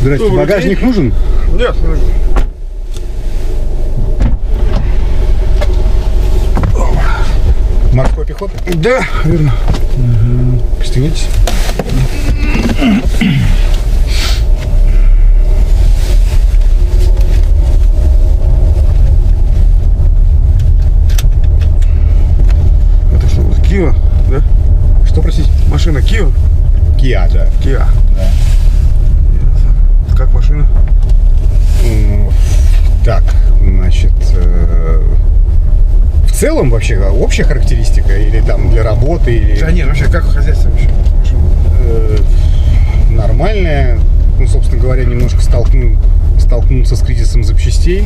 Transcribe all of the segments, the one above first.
Здрасте, багажник нужен? Нет, не нужен. Морской пехоты? Да, верно. Пристегнитесь. Это что, вот Киа, да? Что, простите? Машина Киа? Киа, да. Киа. Да. Как машина? Так, значит, в целом вообще общая характеристика или там для работы, или Да нет, вообще как хозяйство вообще? нормальная. Ну, собственно говоря, немножко столкнуться с кризисом запчастей.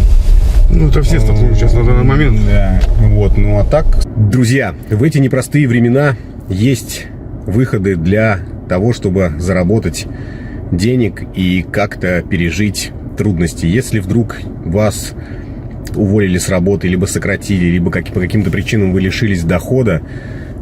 Ну, это все столкнулись сейчас на данный момент. Да, вот, ну а так... Друзья, в эти непростые времена есть выходы для того, чтобы заработать денег и как-то пережить трудности. Если вдруг вас уволили с работы, либо сократили, либо по каким-то причинам вы лишились дохода,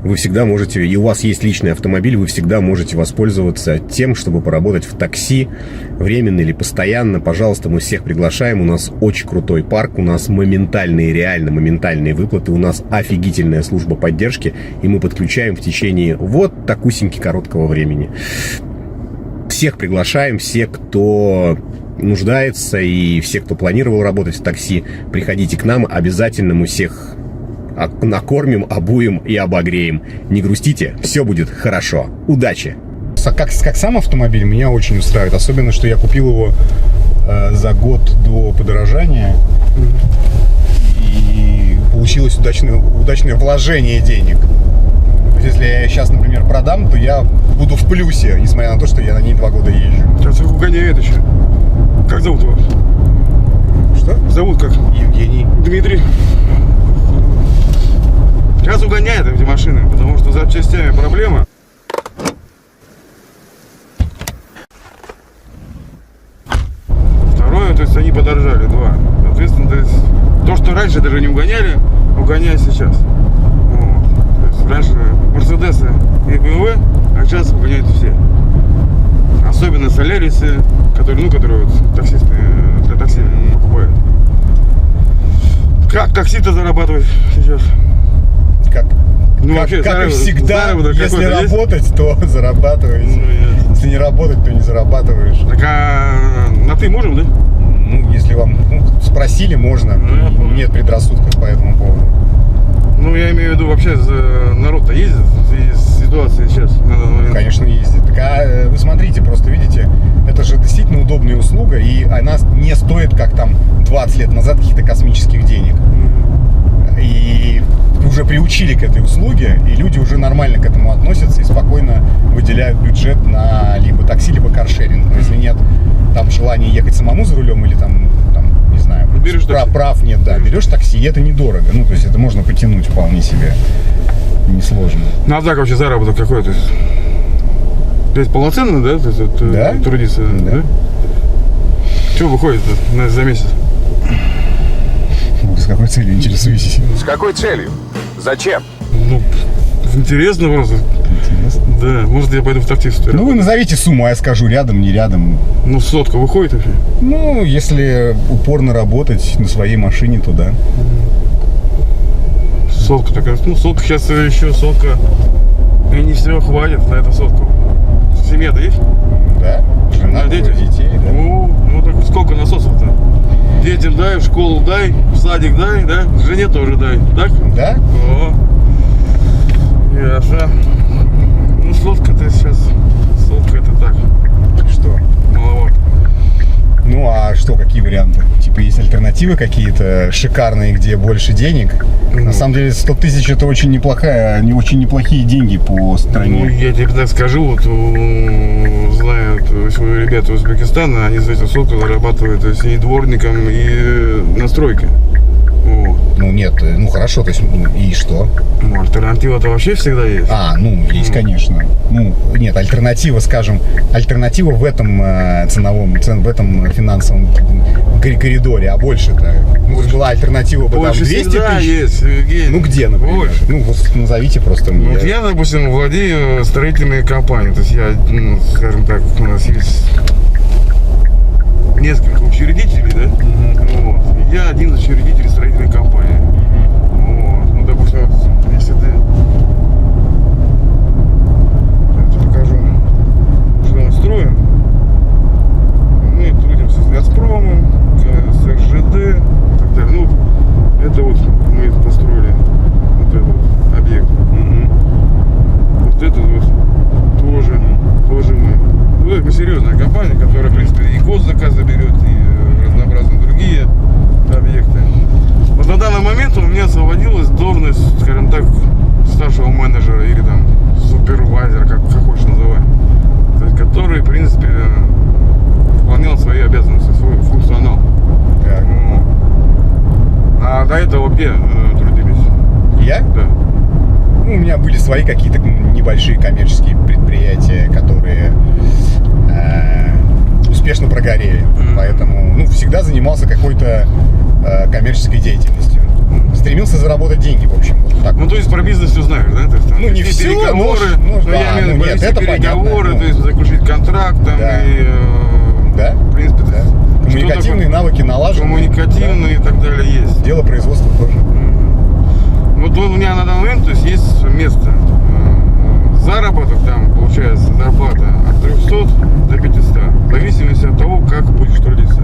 вы всегда можете, и у вас есть личный автомобиль, вы всегда можете воспользоваться тем, чтобы поработать в такси, временно или постоянно. Пожалуйста, мы всех приглашаем. У нас очень крутой парк, у нас реально моментальные выплаты, у нас офигительная служба поддержки, и мы подключаем в течение вот такусеньки короткого времени. Всех приглашаем, все, кто нуждается, и все, кто планировал работать в такси, приходите к нам, обязательно мы всех накормим, обуем и обогреем. Не грустите, все будет хорошо. Удачи! Как сам автомобиль меня очень устраивает, особенно, что я купил его за год до подорожания, и получилось удачное вложение денег. Если я сейчас, например, продам, то я буду в плюсе, несмотря на то, что я на ней 2 года езжу. Сейчас их угоняет еще. Как зовут его? Что? Зовут как? Евгений. Дмитрий. Сейчас угоняют эти машины, потому что с запчастями проблема. Второе, то есть они подорожали, 2. Соответственно, то, что раньше даже не угоняли, угоняют сейчас. Вот. То есть раньше Мерседесы и BMW, а сейчас угоняют все. Особенно Солярисы, которые вот, таксисты, для такси покупают. Как такси-то зарабатывать сейчас? Ну, как и всегда, если работать, то зарабатываешь. Если не работать, то не зарабатываешь. Так на ты можем, да? Ну, если вам спросили, можно. Нет предрассудков по этому поводу. Ну, я имею в виду, вообще народ-то ездит из ситуации сейчас? Конечно, ездит. Так, вы смотрите, просто видите, это же действительно удобная услуга, и она не стоит, как там 20 лет назад, каких-то космических денег. И уже приучили к этой услуге, и люди уже нормально к этому относятся и спокойно выделяют бюджет на либо такси, либо каршеринг. Но если нет там желания ехать самому за рулем или там не знаю, прав нет, да, берешь такси, и это недорого. Ну, то есть это можно потянуть вполне себе, несложно. Ну, а так вообще заработок какой? То есть полноценно, да? То есть, да? Трудиться, да? Что выходит за месяц? С какой целью интересуетесь? С какой целью? Зачем? Ну, интересно просто. Интересно. Да, может я пойду в таксист. Ну, вы назовите сумму, а я скажу, рядом, не рядом. Ну, 100 выходит вообще? Ну, если упорно работать на своей машине, то да. 100 такая. Ну, 100 сейчас еще 100. И не все хватит на эту 100. Семья-то есть? Да. Жена, дети? Детей, да. Ну, так сколько насосов-то? Детям дай, в школу дай, в садик дай, да? Жене тоже дай, так? Да? О, ясно. Ну, сотка-то сейчас, сотка это так. Что? Маловато. Ну, а что, какие варианты? Типа, есть альтернативы какие-то шикарные, где больше денег? На самом деле, 100 тысяч это очень неплохие деньги по стране. Ну, я тебе так скажу, вот знают ребята из Узбекистана, они за эти сотку зарабатывают, то есть и дворником, и настройкой. Вот. Ну, нет, ну хорошо, то есть, и что? Ну, альтернатива-то вообще всегда есть. Есть, конечно. Ну, нет, альтернатива, скажем, в этом в этом финансовом коридоре, а больше-то, была альтернатива бы там 200 тысяч. Есть, Евгений. Ну, где, например? Больше. Ну, вот назовите просто мне. Вот я, допустим, владею строительной компанией, то есть я, скажем так, у нас есть несколько учредителей, да? Вот. Я один из учредителей строительной компании. Вот. Ну, допустим, вот, если ты... Я покажу, что мы строим. Мы трудимся с «Газпромом», с РЖД и так далее. Ну, это вот мы построили вот этот вот объект. Вот это вот тоже мы. Ну, это серьезная компания, которая, в принципе, и госзаказы берет, и разнообразные другие объекты. Вот на данный момент у меня освободилась должность, скажем так, старшего менеджера или там супервайзера, как хочешь называй. То есть, который, в принципе, выполнял свои обязанности, свой функционал. Так. А до этого где трудились? Я? Да. Ну, у меня были свои какие-то небольшие коммерческие предприятия, которые успешно прогорели. Поэтому, ну, всегда занимался какой-то коммерческой деятельностью. Стремился заработать деньги, в общем. Вот так. Ну, то есть про бизнес все знаешь, да? То есть, там, Ну, не все, переговоры, да, я имею в виду, нет, провести это переговоры, понятно, то есть заключить контракт, там, Да. и, Да, в принципе, да. что Коммуникативные такое? навыки налажены. Коммуникативные и так далее есть. Да. Дело производства тоже. Вот у меня на данный момент, то есть место. Заработок там получается зарплата от 300 до 500, в зависимости от того, как будешь трудиться.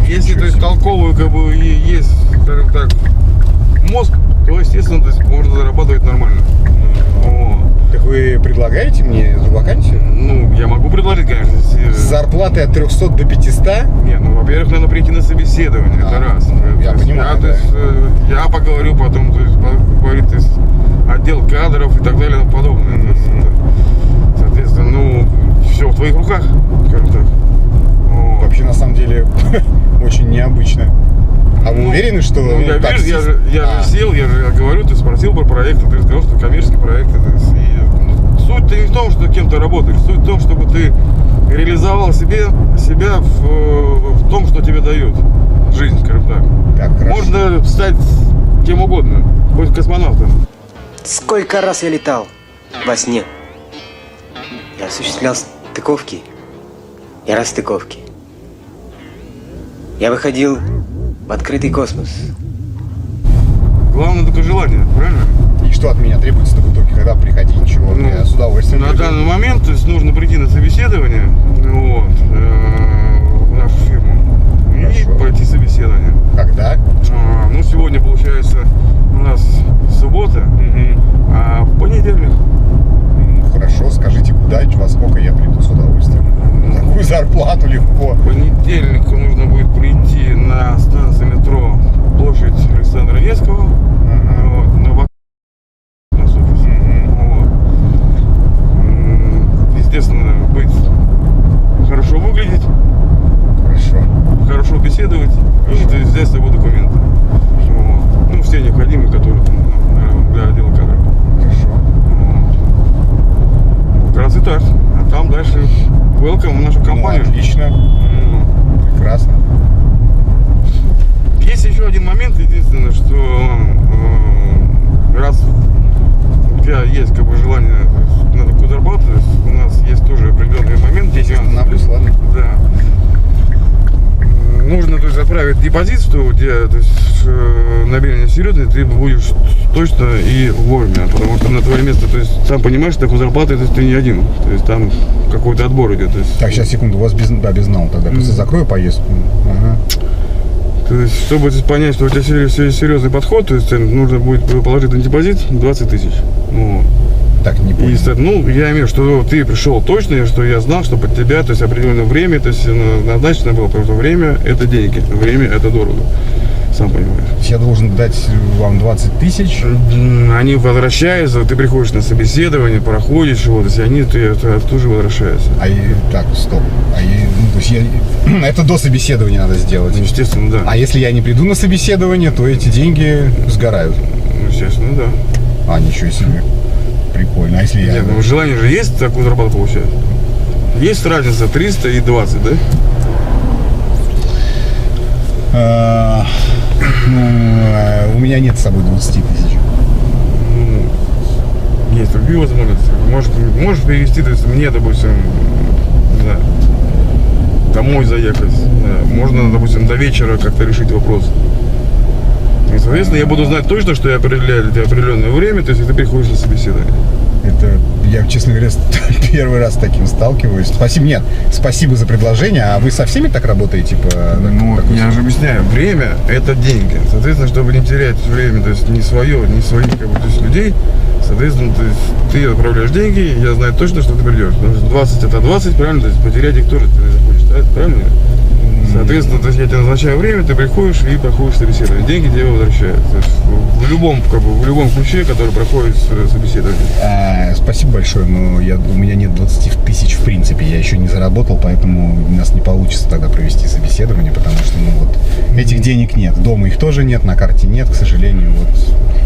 Если, то есть, толковый, как бы, и есть, скажем так, мозг, то, естественно, то есть, можно зарабатывать нормально. Вот. Так вы предлагаете мне эту вакансию? Ну, я могу предложить, конечно, если... С зарплатой от 300 до 500? Не, ну, во-первых, надо прийти на собеседование, это раз. Я То есть, понимаю, то есть, я поговорю потом, то есть, поговорит, то есть, отдел кадров и так далее и тому подобное. То есть, соответственно, ну, все в твоих руках, скажем так. Вот. Вообще, на самом деле, очень необычно. А вы уверены, что... Ну, я таксист- же сел, я же говорю, ты спросил про проекты, ты сказал, что коммерческие проекты. То есть, суть-то не в том, что кем-то работаешь, суть в том, чтобы ты реализовал себя в том, что тебе дает жизнь, скажем так. Так, хорошо. Можно стать кем угодно, хоть космонавтом. Сколько раз я летал во сне. Я осуществлял стыковки и расстыковки. Я выходил в открытый космос. Главное только желание, правильно? И что от меня требуется в итоге, когда приходить, ничего? Ну, Я с удовольствием На приду. данный момент, то есть, нужно прийти на собеседование, вот, в нашу фирму и Хорошо. пройти собеседование. Когда? Ну, сегодня, получается, у нас суббота, а в понедельник. Хорошо, скажите, куда, во сколько я приду с удовольствием. Такую зарплату легко. В понедельник нужно будет прийти на станцию метро площадь Александра Невского, вот, на вокзал у нас офис. Вот. Естественно, быть хорошо выглядеть, Хорошо. хорошо беседовать и то есть, взять с собой документы. Вот. Ну, все необходимые, которые там, наверное, для отдела кадров. Хорошо. Вот. Как раз и так. А там дальше welcome в нашу компанию. Ну, отлично. Прекрасно. Есть еще один момент, единственное, что раз у тебя есть как бы желание на такую зарплату, то есть у нас есть тоже определенный момент. Здесь остановлюсь, ладно? Да. Нужно, то есть, отправить депозит, что у тебя, то есть, намерение серьезное, ты будешь точно и вовремя, потому что на твое место, то есть, сам понимаешь, такой зарплаты, то есть, ты не один, то есть, там какой-то отбор идет. То есть, Так, сейчас, секунду, у вас без нал тогда. Просто закрою поездку. Ага. то есть, чтобы понять, что у тебя серьезный подход, то есть, нужно будет положить на депозит 20 тысяч. Вот. Так, не понял. И, ну, я имею в виду, что ты пришел точно, что я знал, что под тебя, то есть определенное время, то есть назначено было, потому что время это деньги, время это дорого, сам понимаешь. Я должен дать вам 20 тысяч. Они возвращаются, ты приходишь на собеседование, проходишь его, то есть они тоже возвращаются. Так, стоп. То есть это до собеседования надо сделать. Ну, естественно, да. А если я не приду на собеседование, то эти деньги сгорают. Ну, естественно, да. А, ничего себе. Прикольно. А если я... Нет, ну, желание же есть такую зарплату получать? Есть разница 300 и 20, да? У меня нет с собой 20 тысяч. Есть другие возможности. Можешь перевести, то есть мне, допустим, не знаю, домой заехать. Можно, допустим, до вечера как-то решить вопрос. И, соответственно, я буду знать точно, что я определяю для тебя определенное время, то есть ты приходишь на собеседование. Это, я, честно говоря, первый раз с таким сталкиваюсь. Спасибо, нет, спасибо за предложение. А вы со всеми так работаете? Ну, я же объясняю, время – это деньги. Соответственно, чтобы не терять время, то есть не свое, не своих, как бы, то есть людей, соответственно, то есть ты отправляешь деньги, я знаю точно, что ты придешь. Потому что 20 – это 20, правильно? То есть потерять их тоже ты не захочешь, правильно? Соответственно, то есть я тебе назначаю время, ты приходишь и проходишь собеседование. Деньги тебе возвращают. То есть в любом, как бы, в любом ключе, который проходит собеседование. Спасибо большое, но у меня нет 20 тысяч в принципе. Я еще не заработал, поэтому у нас не получится тогда провести собеседование, потому что, ну вот, этих денег нет. Дома их тоже нет, на карте нет, к сожалению. Вот.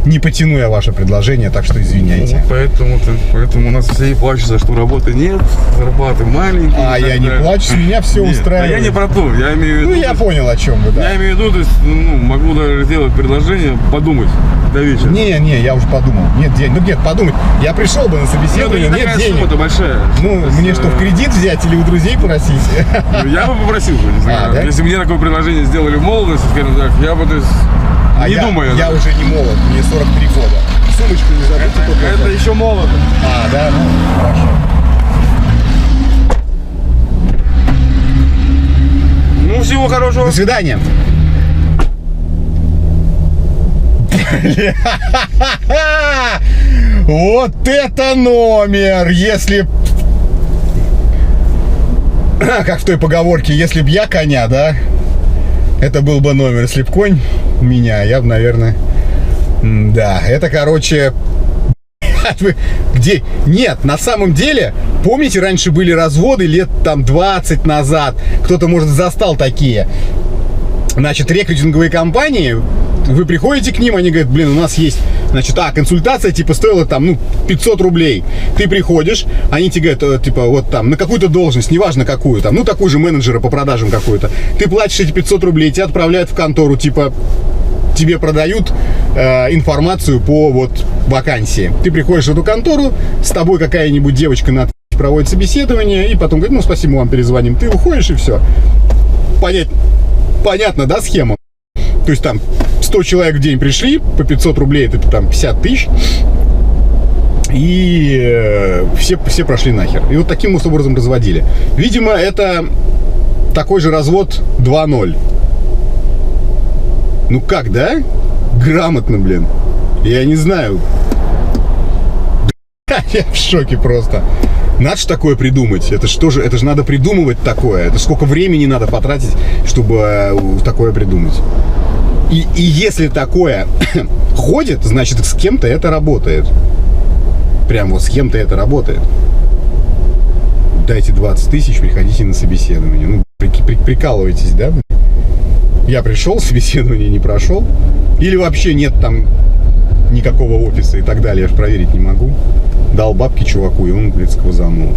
Не потяну я ваше предложение, так что извиняйте. Ну, поэтому у нас все и плачутся, что работы нет, зарплаты маленькие. А я не плачу, меня все устраивает. Я не про то, я имею в виду. Ну, я понял, о чем вы, да. Я имею в виду, то есть, ну, могу даже сделать предложение, подумать до вечера. Не, я уже подумал. Нет денег. Ну, нет, подумать. Я пришел бы на собеседование, ну, нет денег. Сумма-то большая. Ну, есть, мне что, в кредит взять или у друзей просить? Я бы попросил, не знаю. Да? Если бы мне такое предложение сделали в молодости, скажем так, я бы, то есть, не думаю. Я уже не молод, мне 43 года. Сумочку не забудьте только. Это еще молодо. А, да? Ну, хорошо. Ну, всего хорошего. До свидания. Вот это номер! Если... Как в той поговорке, если б я коня, да? Это был бы номер. Если б конь меня, я бы, наверное... Да, это, короче... Где? Нет, на самом деле, помните, раньше были разводы лет там 20 назад. Кто-то, может, застал такие. Значит, рекрутинговые компании, вы приходите к ним, они говорят, блин, у нас есть, значит, консультация, типа, стоила там, ну, 500 рублей. Ты приходишь, они тебе говорят, типа, вот там, на какую-то должность, неважно какую там, ну, такую же менеджера по продажам какую-то. Ты платишь эти 500 рублей, тебя отправляют в контору, типа, тебе продают информацию по вот вакансии. Ты приходишь в эту контору, с тобой какая-нибудь девочка на проводит собеседование, и потом говорит, ну, спасибо, мы вам перезвоним. Ты уходишь, и все. Понятно, да, схема? То есть там 100 человек в день пришли, по 500 рублей, это там 50 тысяч, и все прошли нахер. И вот таким образом разводили. Видимо, это такой же развод 2.0. Ну как, да? Грамотно, блин. Я не знаю. Я в шоке просто. Надо же такое придумать. Это что же? Это же надо придумывать такое. Это сколько времени надо потратить, чтобы такое придумать. И если такое ходит, значит, с кем-то это работает. Прям вот с кем-то это работает. Дайте 20 тысяч, приходите на собеседование. Ну, прикалываетесь, да? Я пришел, собеседование не прошел. Или вообще нет там никакого офиса и так далее. Я же проверить не могу. Дал бабки чуваку, и он, блядь, сквозанул.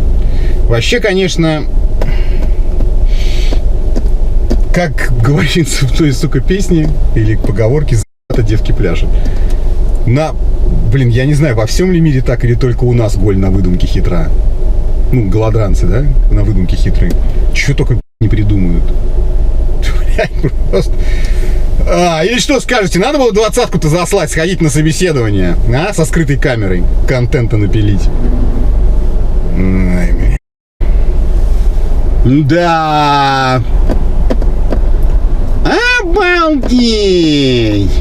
Вообще, конечно, как говорится в той, сука, песне или поговорке, за***то девки пляшут. Блин, я не знаю, во всем ли мире так или только у нас голь на выдумке хитра. Ну, голодранцы, да, на выдумке хитры. Чего только не придумают. Блядь, просто... или что скажете, надо было 20-ку-то заслать, сходить на собеседование, со скрытой камерой, контента напилить. Да. Обалдеть.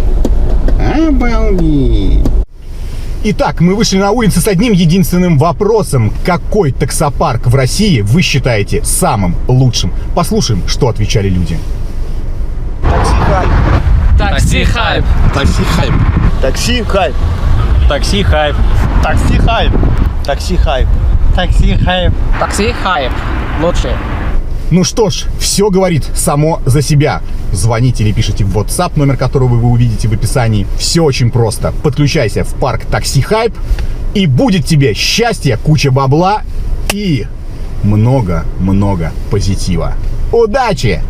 Итак, мы вышли на улицу с одним единственным вопросом. Какой таксопарк в России вы считаете самым лучшим? Послушаем, что отвечали люди. Такси хайп. Такси хайп. Такси хайп. Такси хайп. Такси хайп. Такси хайп. Такси хайп. Такси хайп. Лучше. Ну что ж, все говорит само за себя. Звоните или пишите в WhatsApp, номер которого вы увидите в описании. Все очень просто. Подключайся в парк Такси Хайп, и будет тебе счастье, куча бабла и много-много позитива. Удачи!